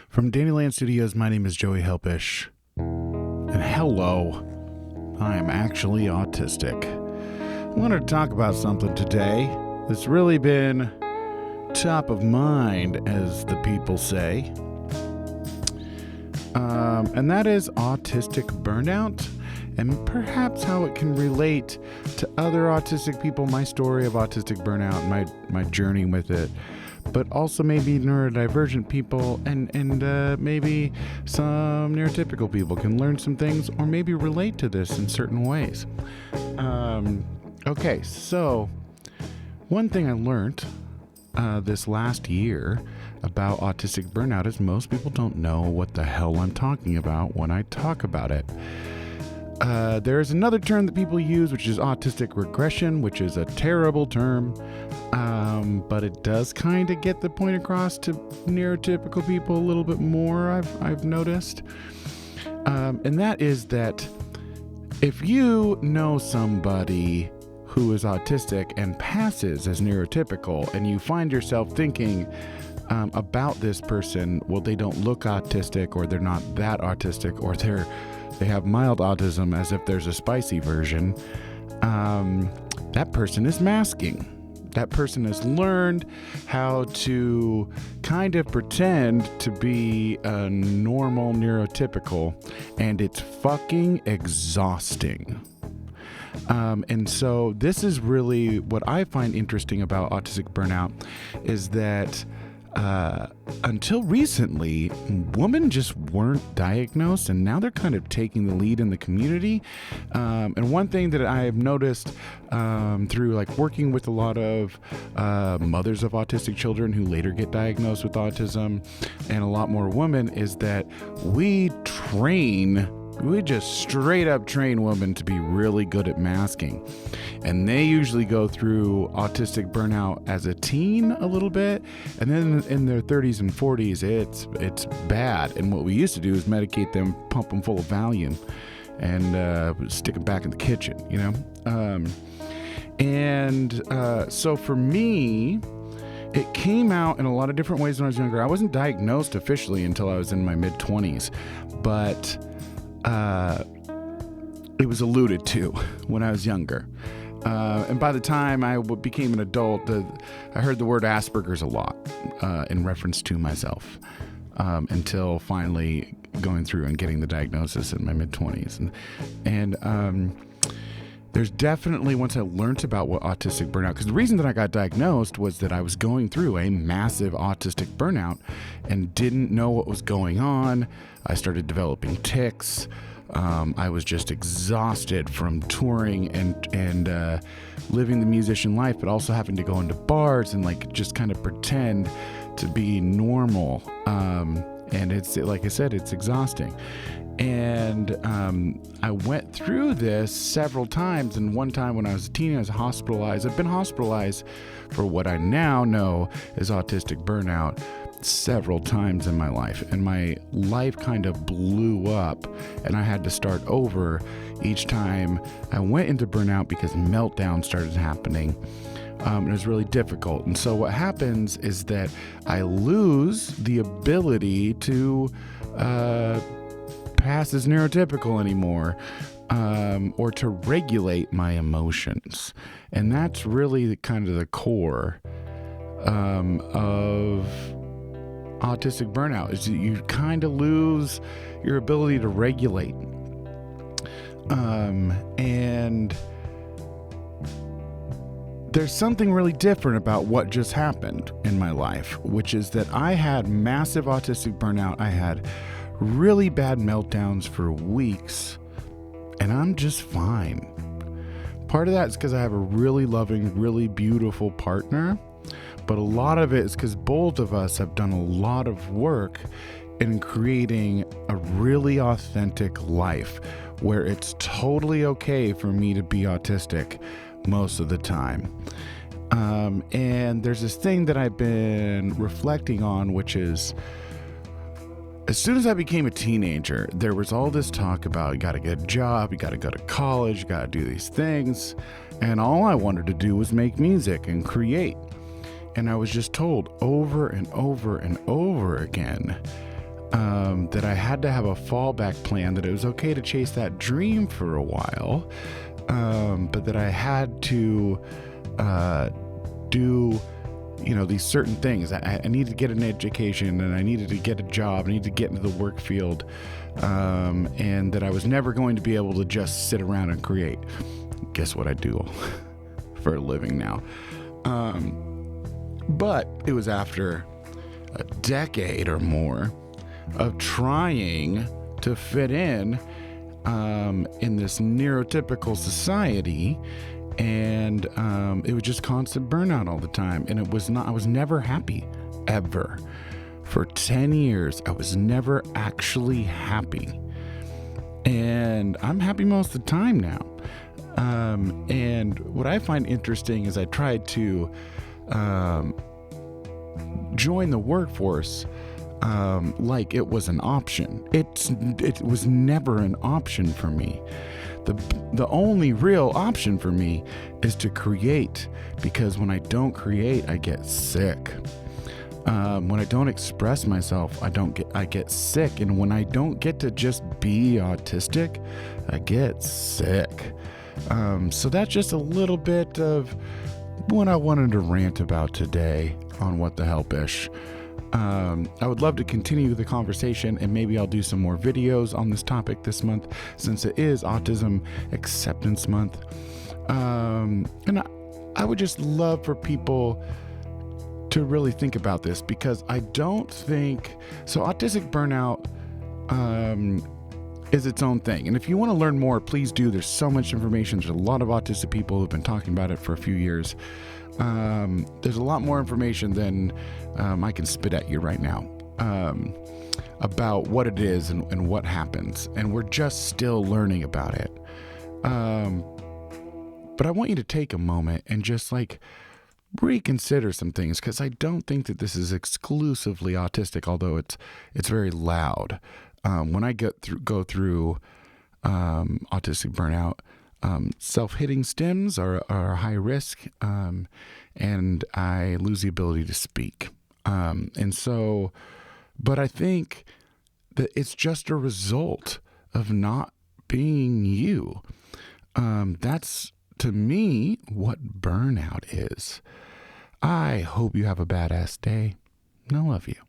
From Dandyland Studios, my name is Joey HELPIsh. And hello, I am actually autistic. I wanted to talk about something today that's really been top of mind, as the people say. And that is autistic burnout, and perhaps how it can relate to other autistic people, my story of autistic burnout, my journey with it, but also maybe neurodivergent people and maybe some neurotypical people can learn some things or maybe relate to this in certain ways. Okay, so one thing I learned this last year about autistic burnout is most people don't know what the hell I'm talking about when I talk about it. There's another term that people use, which is autistic regression, which is a terrible term, but it does kind of get the point across to neurotypical people a little bit more, I've noticed. And that is that if you know somebody who is autistic and passes as neurotypical, and you find yourself thinking about this person, well, they don't look autistic, or they're not that autistic, or they have mild autism as if there's a spicy version, that person is masking. That person has learned how to kind of pretend to be a normal neurotypical, and it's fucking exhausting. And so this is really what I find interesting about autistic burnout, is that until recently, women just weren't diagnosed, and now they're kind of taking the lead in the community. And one thing that I have noticed through like working with a lot of mothers of autistic children who later get diagnosed with autism, and a lot more women, is that we just straight up train women to be really good at masking. And they usually go through autistic burnout as a teen a little bit, and then in their 30s and 40s, it's bad. And what we used to do is medicate them, pump them full of Valium, and stick them back in the kitchen, you know? So for me, it came out in a lot of different ways when I was younger. I wasn't diagnosed officially until I was in my mid-20s, but it was alluded to when I was younger. And by the time I became an adult, I heard the word Asperger's a lot in reference to myself, until finally going through and getting the diagnosis in my mid-20s. And there's definitely, once I learned about what autistic burnout, because the reason that I got diagnosed was that I was going through a massive autistic burnout and didn't know what was going on. I started developing tics. I was just exhausted from touring and living the musician life, but also having to go into bars and like just kind of pretend to be normal. And it's, like I said, it's exhausting. And I went through this several times, and one time when I was a teen, I was hospitalized. I've been hospitalized for what I now know is autistic burnout several times in my life, and my life kind of blew up, and I had to start over each time I went into burnout because meltdowns started happening. It was really difficult. And so what happens is that I lose the ability to pass as neurotypical anymore, or to regulate my emotions. And that's really kind of the core of autistic burnout, is that you kind of lose your ability to regulate. And there's something really different about what just happened in my life, which is that I had massive autistic burnout. I had really bad meltdowns for weeks, and I'm just fine. Part of that is because I have a really loving, really beautiful partner, but a lot of it is because both of us have done a lot of work in creating a really authentic life where it's totally okay for me to be autistic most of the time. And there's this thing that I've been reflecting on, which is, as soon as I became a teenager, there was all this talk about you got to get a job, you got to go to college, you got to do these things. And all I wanted to do was make music and create. And I was just told over and over and over again, that I had to have a fallback plan, that it was okay to chase that dream for a while, but that I had to do, these certain things. I needed to get an education, and I needed to get a job. I needed to get into the work field, and that I was never going to be able to just sit around and create. Guess what I do for a living now? But it was after a decade or more of trying to fit in this neurotypical society, and it was just constant burnout all the time, and I was never happy, ever. For 10 years, I was never actually happy, and I'm happy most of the time now. And what I find interesting is I tried to join the workforce like it was an option. It was never an option for me. The only real option for me is to create, because when I don't create, I get sick. When I don't express myself, I get sick. And when I don't get to just be autistic, I get sick. So that's just a little bit of what I wanted to rant about today on What the HELPIsh. I would love to continue the conversation, and maybe I'll do some more videos on this topic this month, since it is Autism Acceptance Month. And I would just love for people to really think about this, because I don't think so. Autistic burnout is its own thing, and if you want to learn more, please do. There's so much information. There's a lot of autistic people who've been talking about it for a few years. There's a lot more information than I can spit at you right now about what it is and what happens, and we're just still learning about it. But I want you to take a moment and just reconsider some things, because I don't think that this is exclusively autistic, although it's very loud. When I go through autistic burnout, self-hitting stims are a high risk, and I lose the ability to speak. But I think that it's just a result of not being you. That's, to me, what burnout is. I hope you have a badass day. I love you.